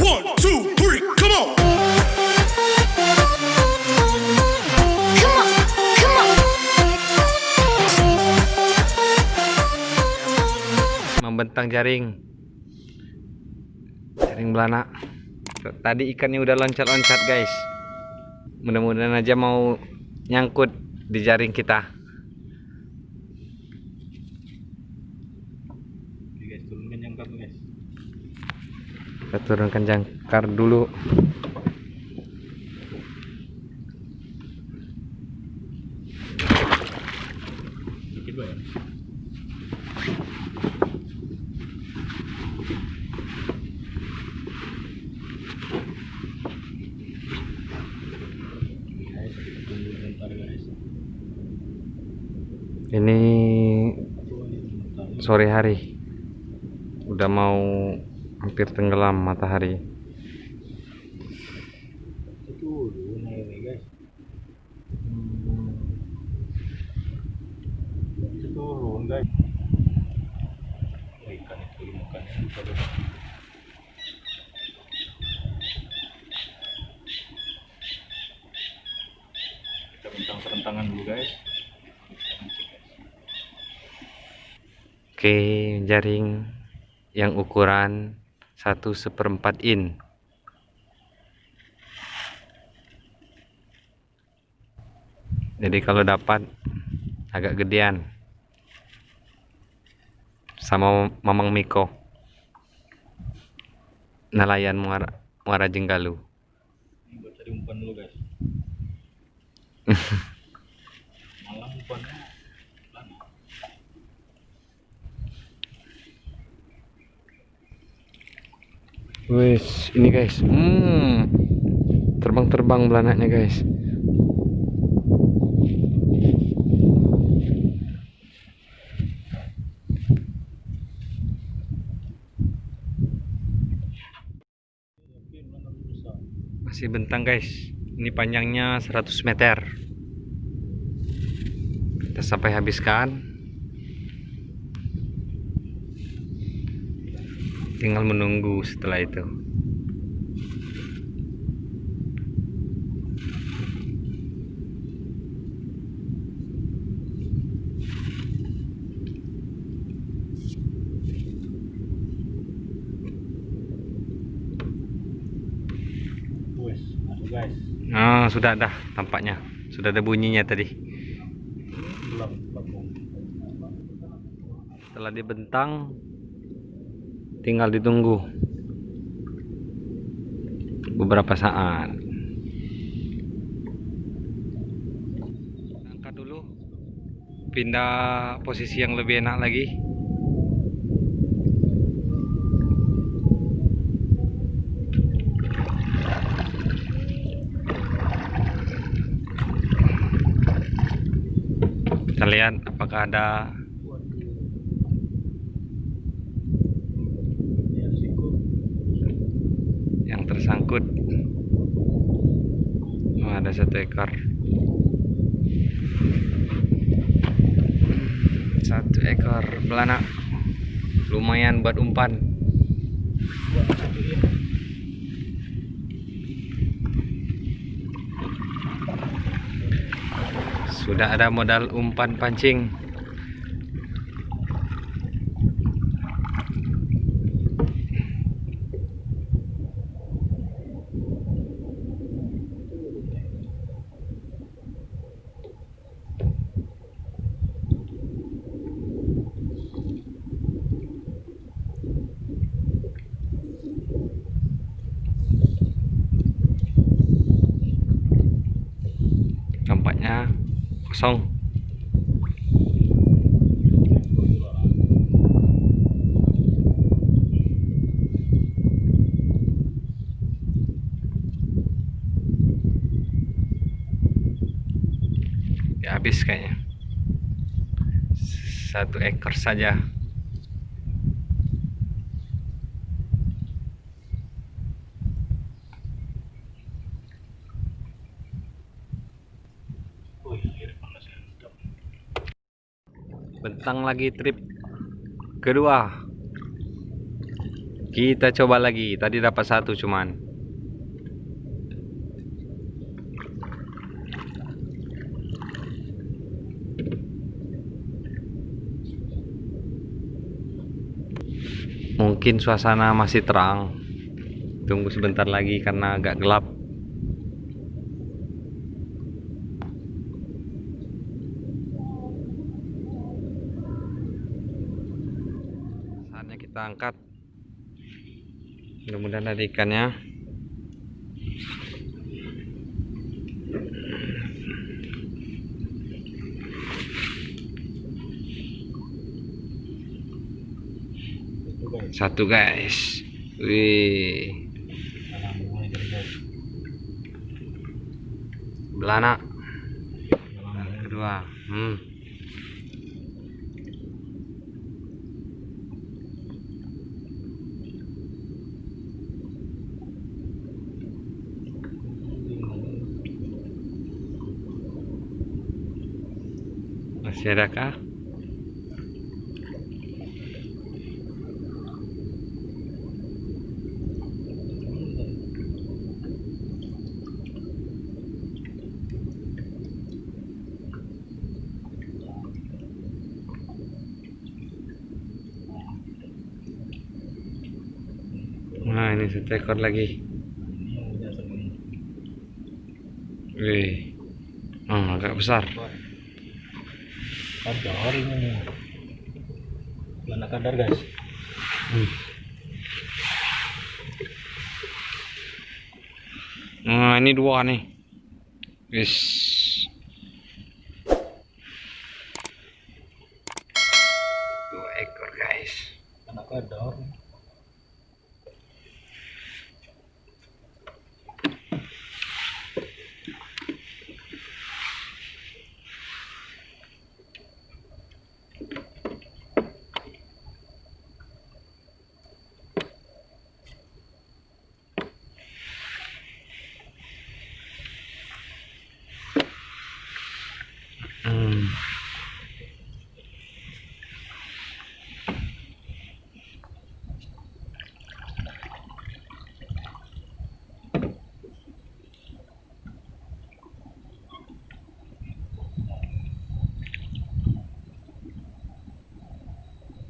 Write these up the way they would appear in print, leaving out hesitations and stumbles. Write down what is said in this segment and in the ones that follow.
1, 2, 3, come on. Come on, come on. Membentang jaring belanak. Tadi ikannya udah loncat-loncat guys, mudah-mudahan aja mau nyangkut di jaring kita. Oke guys, turunkan jangkar guys. Kita turunkan jangkar dulu. Dikit ya. Ini sore hari, udah mau hampir tenggelam matahari. Itu dulu ini guys. Itu turun guys. Oh, ikan itu makannya bisa deh. Kita bentang serentangan dulu guys. Oke, jaring yang ukuran 1/4 in. Jadi kalau dapat agak gedean sama Mamang Miko, nelayan Muara Jenggalu. Ini buat cari umpan dulu guys. Malam umpannya lama. Wes, ini guys, terbang-terbang belanaknya guys. Masih bentang guys, ini panjangnya 100 meter. Kita sampai habiskan, tinggal menunggu setelah itu. Wes, masuk guys. Nah, sudah ada tampaknya, sudah ada bunyinya tadi. Belum gabung. Setelah dibentang, tinggal ditunggu beberapa saat. Angkat dulu, pindah posisi yang lebih enak lagi. Kita lihat apakah ada yang tersangkut. Oh, ada 1 ekor. 1 ekor belanak, lumayan buat umpan. Sudah ada modal umpan pancing. Nampaknya kosong. Ya, habis kayaknya. 1 ekor saja. Bentang lagi trip kedua. Kita coba lagi. Tadi dapat satu cuman. Mungkin suasana masih terang. Tunggu sebentar lagi karena agak gelap. Saatnya kita angkat. Mudah-mudahan ada ikannya. Satu guys. Wih. Belana. Yang kedua. Masih ada kah? Nah, ini satu ekor lagi. Wih. Agak besar. Kadar ini. Mana kadar guys? Nah, ini dua nih. Wis. Dua ekor guys. Mana kadar?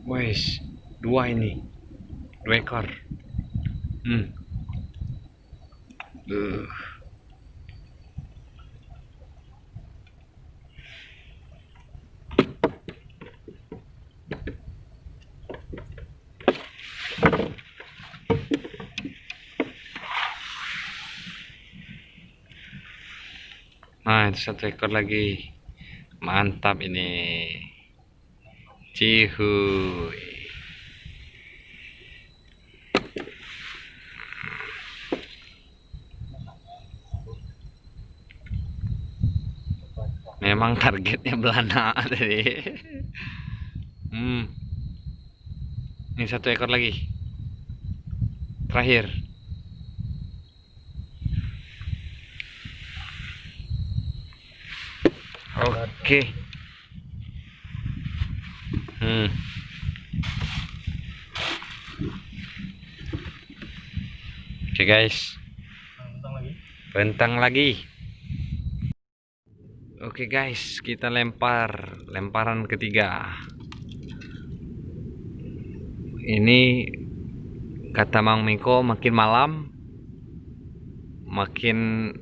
Wes, dua ini. Dua ekor. Nah, itu satu ekor lagi. Mantap ini. Cihuy. Memang targetnya belana tadi. Ini satu ekor lagi. Terakhir. Oke. Oke guys. Bentang lagi. Oke guys, kita lemparan ketiga. Ini kata Mang Miko, makin malam makin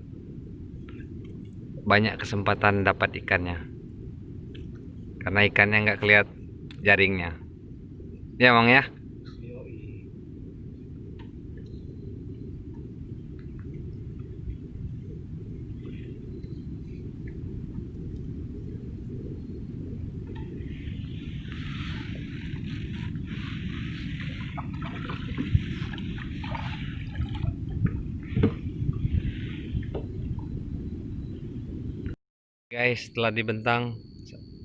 banyak kesempatan dapat ikannya, karena ikannya nggak kelihatan jaringnya. Ya Mang ya. Guys, setelah dibentang,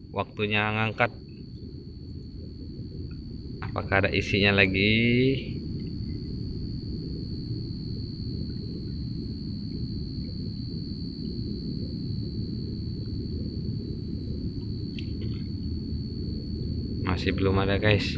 waktunya ngangkat. Apakah ada isinya lagi? Masih belum ada guys.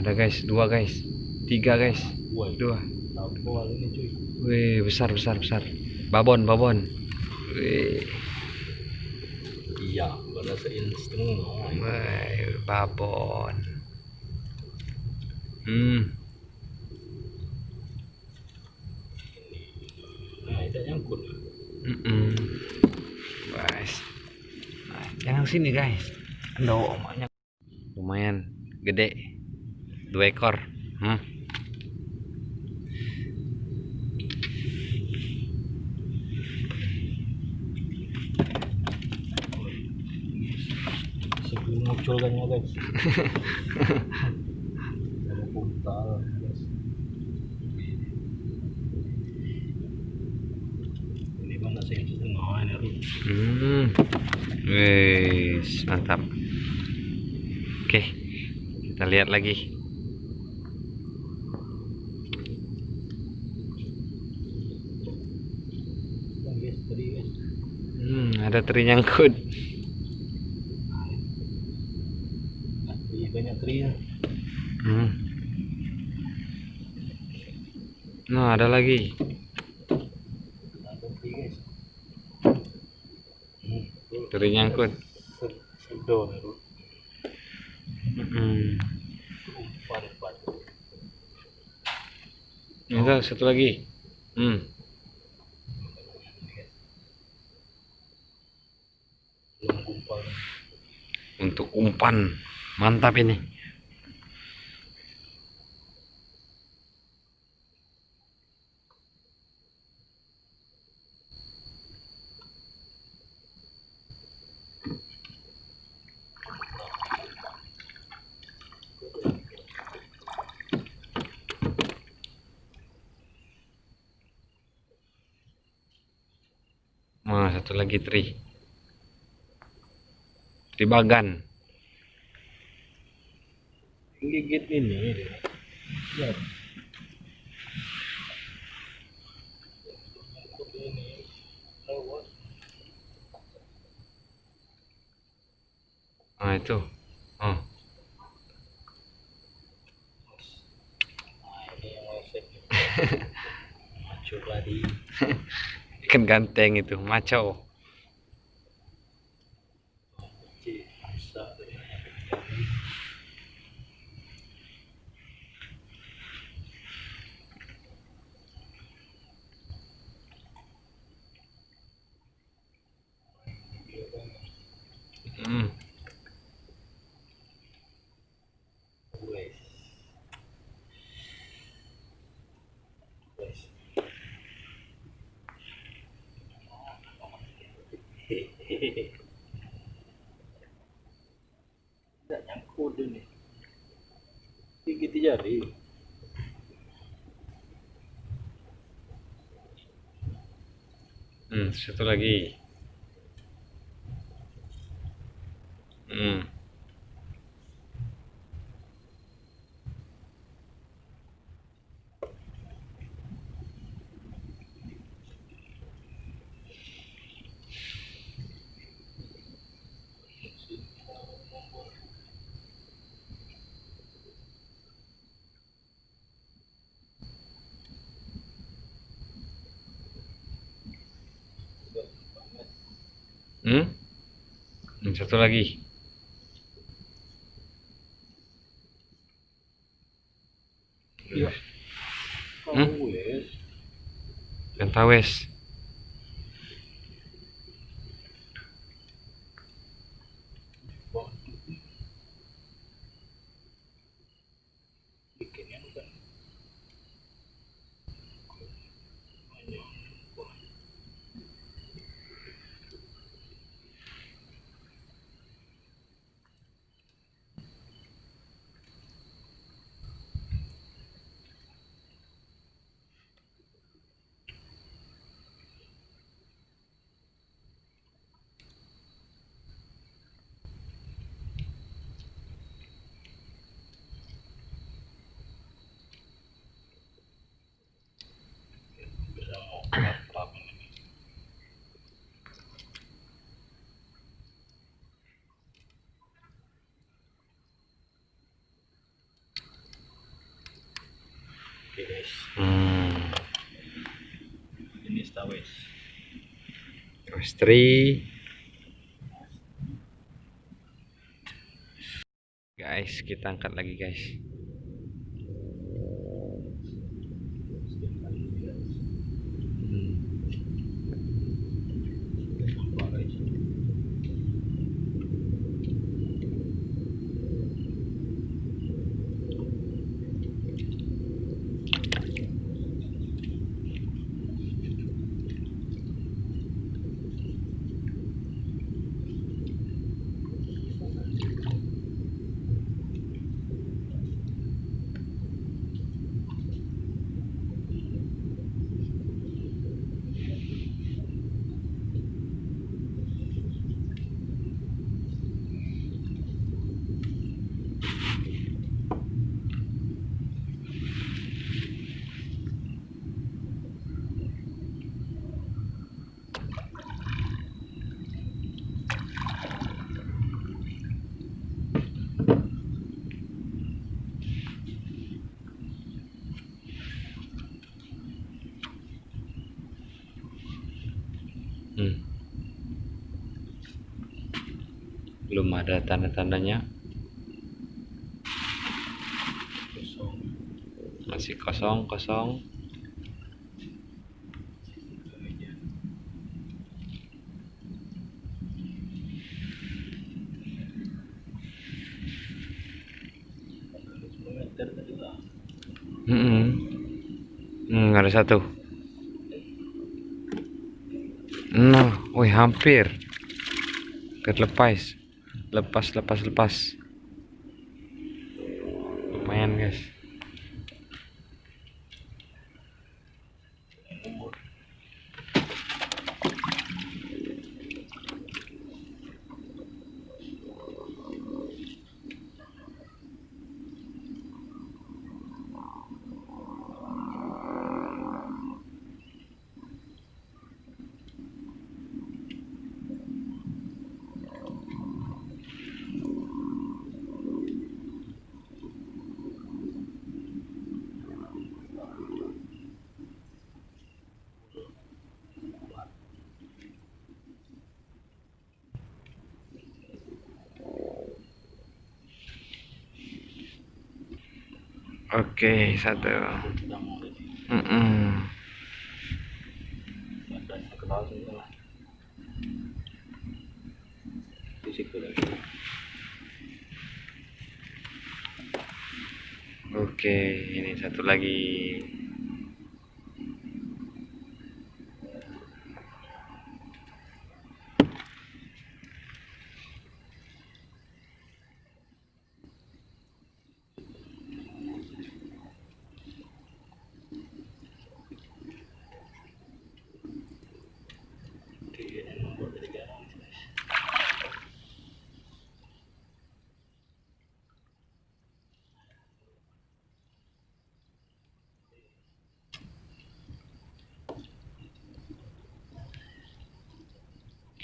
Ada guys, 2 guys, 3 guys, Woi, 2. tebal ini cuy. Wih, besar. Babon. Wih, Iya, berasain setengah. wih, babon. Nah, itu nyangkut. Guys, nah, jangan sini guys. Aduh, emaknya lumayan gede, 2 ekor. Sebelum munculkannya guys. Sama puntal guys. Ini mana saya setengah ini Rul. Wis, mantap. Oke, kita lihat lagi. Bang guys, tadi guys. Ada teri nyangkut. Iya, banyak teriak. Nah, ada lagi. Ada teri guys. Teri nyangkut. Sedon Rul. Umpan. Itu satu lagi. Belum umpan. Untuk umpan, mantap ini. Nah, satu lagi teri bagan. Gigit ini. Ya. Ini lewat. Nah, itu. Nah, ini yang wasit. Macu tadi. Ikan ganteng itu, macau. Bisa. Wes. Tidak nyangkut ini. Gigit jari. Satu lagi. Satu lagi. Iya. Wes. Pentawes. Bikinnya bukan. Oke guys, Hmm. ini tawes. Pastry. Guys, kita angkat lagi guys. Nampak guys. Belum ada tanda-tandanya. Kosong. Masih kosong. Kemudian harus meter tadi lah. Ada satu. Nah, wih hampir. Lepas. Lumayan guys. Oke, satu. Sudah mau tadi. Dan kenal semua lah. Di situ lagi. Oke, ini satu lagi. Nomor dari jarang.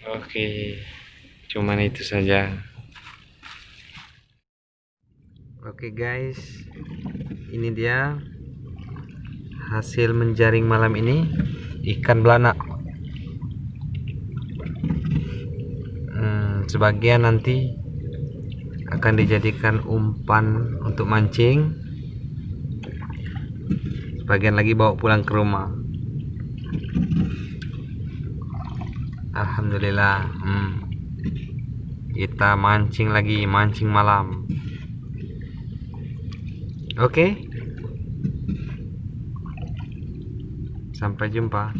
Oke, cuman itu saja. Oke guys, ini dia hasil menjaring malam ini, ikan belanak. Sebagian nanti akan dijadikan umpan untuk mancing, sebagian lagi bawa pulang ke rumah. Alhamdulillah, kita mancing lagi, mancing malam. Oke, sampai jumpa.